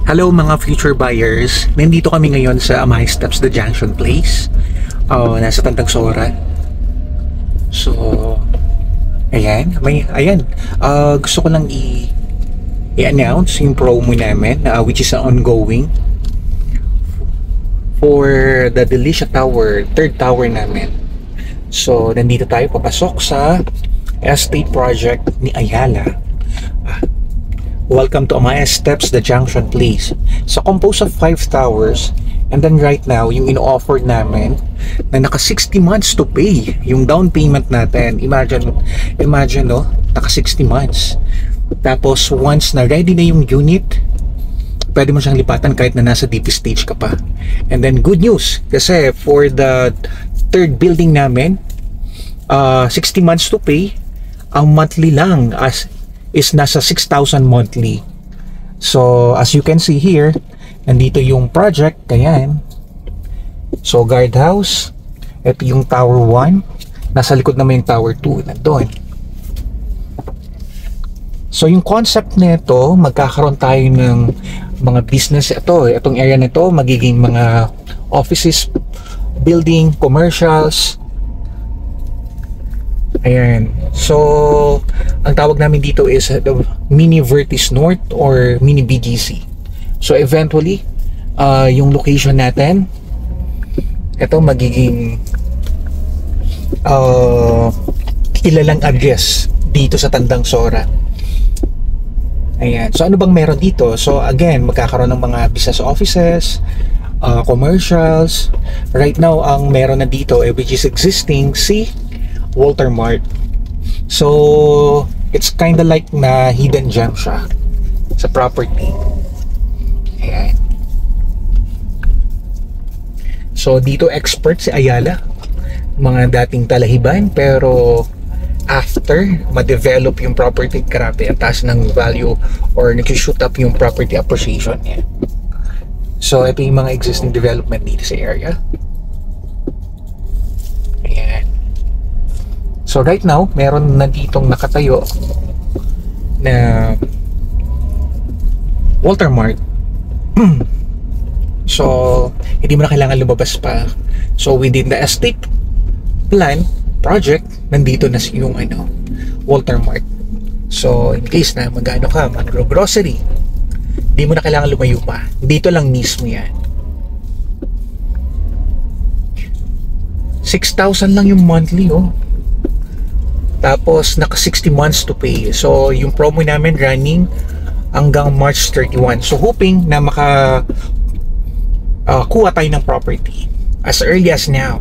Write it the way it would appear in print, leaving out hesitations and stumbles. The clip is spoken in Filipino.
Hello mga future buyers. Nandito kami ngayon sa Amay Steps, The Junction Place. Nasa Tantagsora. So, ayan. Gusto ko lang i-announce yung promo namin, which is ongoing for the Delicia Tower, third tower namin. So, nandito tayo papasok sa estate project ni Ayala. Welcome to Amaya Steps, The Junction Place. So, composed of 5 towers, and then right now, yung in-offer namin na naka 60 months to pay yung down payment natin. Imagine no, naka 60 months. Tapos, once na ready na yung unit, pwede mo siyang lipatan kahit na nasa DP stage ka pa. And then, good news, kasi for the third building namin, 60 months to pay, ang monthly lang is nasa 6,000 monthly. So, as you can see here, nandito yung project, ayan. So, guardhouse, ito yung tower 1, nasa likod naman yung tower 2, nandun. So, yung concept nito, magkakaroon tayo ng mga business, itong area nito, magiging mga offices, building, commercials. Ayan. So, ang tawag namin dito is the Mini Vertis North or Mini BGC. So, eventually, yung location natin, ito magiging kilalang address dito sa Tandagsora. Ayan. So, ano bang meron dito? So, again, magkakaroon ng mga business offices, commercials. Right now, ang meron na dito, which is existing, Walter Mart. So, it's kinda like na hidden gem siya sa property. Ayan. So, dito expert si Ayala. Mga dating talahiban, pero after ma-develop yung property, grabe, ang taas ng value or nag-shoot up yung property appreciation niya. So, ito yung mga existing development dito sa area. Ayan. So right now, meron na ditong nakatayo na Walter Mart. So, hindi mo na kailangan lumabas pa. So within the estate plan project, nandito na yung Walter Mart. So in case na mag-grocery, hindi mo na kailangan lumayo pa. Dito lang mismo yan. 6,000 lang yung monthly, Tapos, naka 60 months to pay. So, yung promo namin running hanggang March 31. So, hoping na kuha tayo ng property as early as now.